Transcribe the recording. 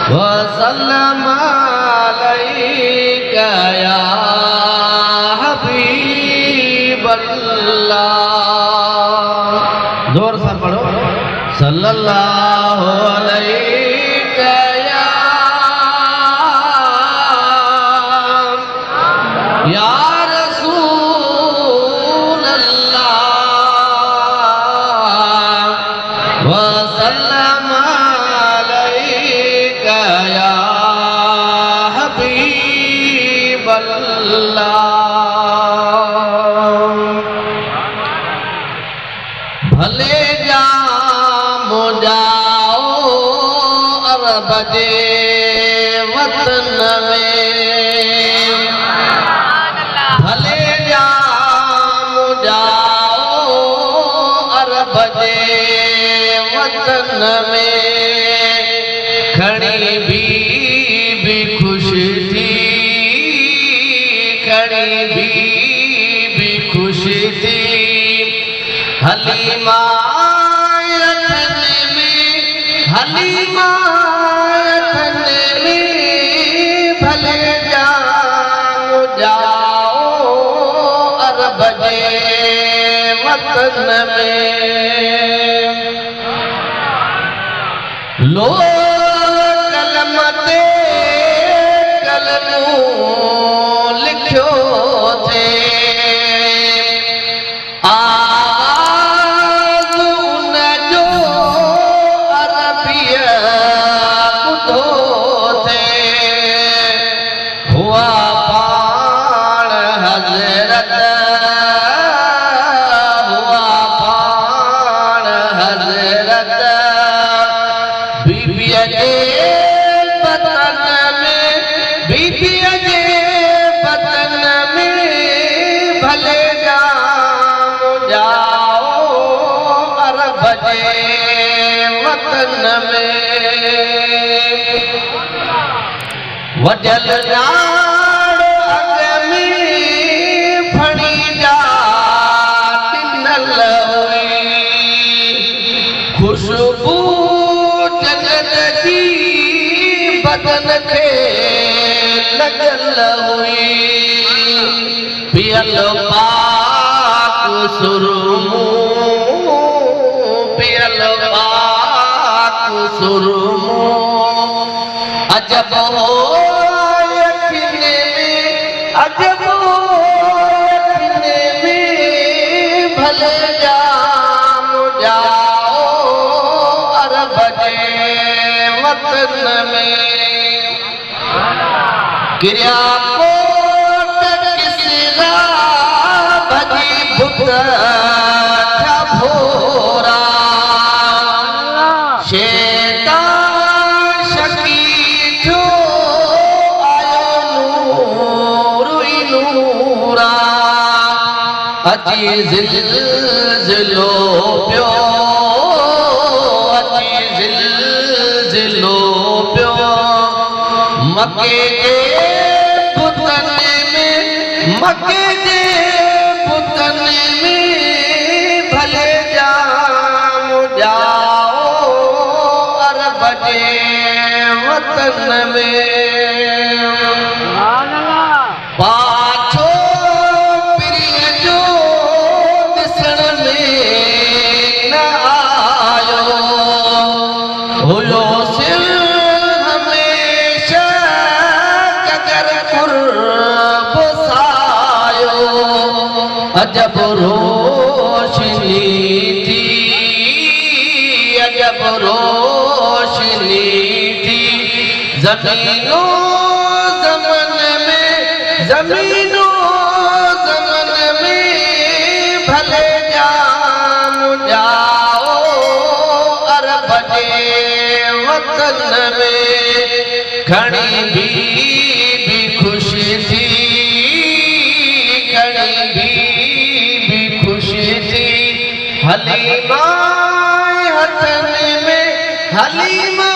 वसल्लम अलैका या हबीबल्लाह। जोर से पढ़ो। सल्लल्लाहु अलैका या रसूल अल्लाह। वसल्लम अलैका या हबीबल्लाह। भले जामो जाओ अरब जे वतन में, भले जामो जाओ अरब जे वतन में, खड़ी भी खुश थी, खड़ी भी खुश थी। हलीमा हलीमा में भले जाओ जाओ अरब जे वतन में। लो कलम ते कलमो लिखियो थे, भले जाओ जाओ अरब जे वतन में। वजल नाड़ अग में फणी जा टिनल हुई, खुशबू जन्नत जी बदन खे लगल हुई। पियल पाक सुरमू, पियल पाक सुरमू, अजब हो यकीने में, अजब हो यकीने में। भले जाओ जाओ अरब जे वतन में। गिरिया भोरा शैतान शकी जो आयो नूर नूरा, अची ज़िलज़िलो पियो, अची ज़िलज़िलो पियो। मके जे पुतन में, मके जे पुतन में भले जाओ जाओ अरब जे वतन में। पाछो प्रिय जो ॾिसण में न आयो, हुयो सिर हमेशा कगर कुर्ब सायो। अजब रोशनी थी, अजब रोशनी थी। ज़मीनो ज़मन में, ज़मीनो ज़मन में भले जाओ जाओ अरब जे वतन में। खड़ी भी खुश थी, खड़ी भी खुश थी। हलीमा हथन में, हलीमा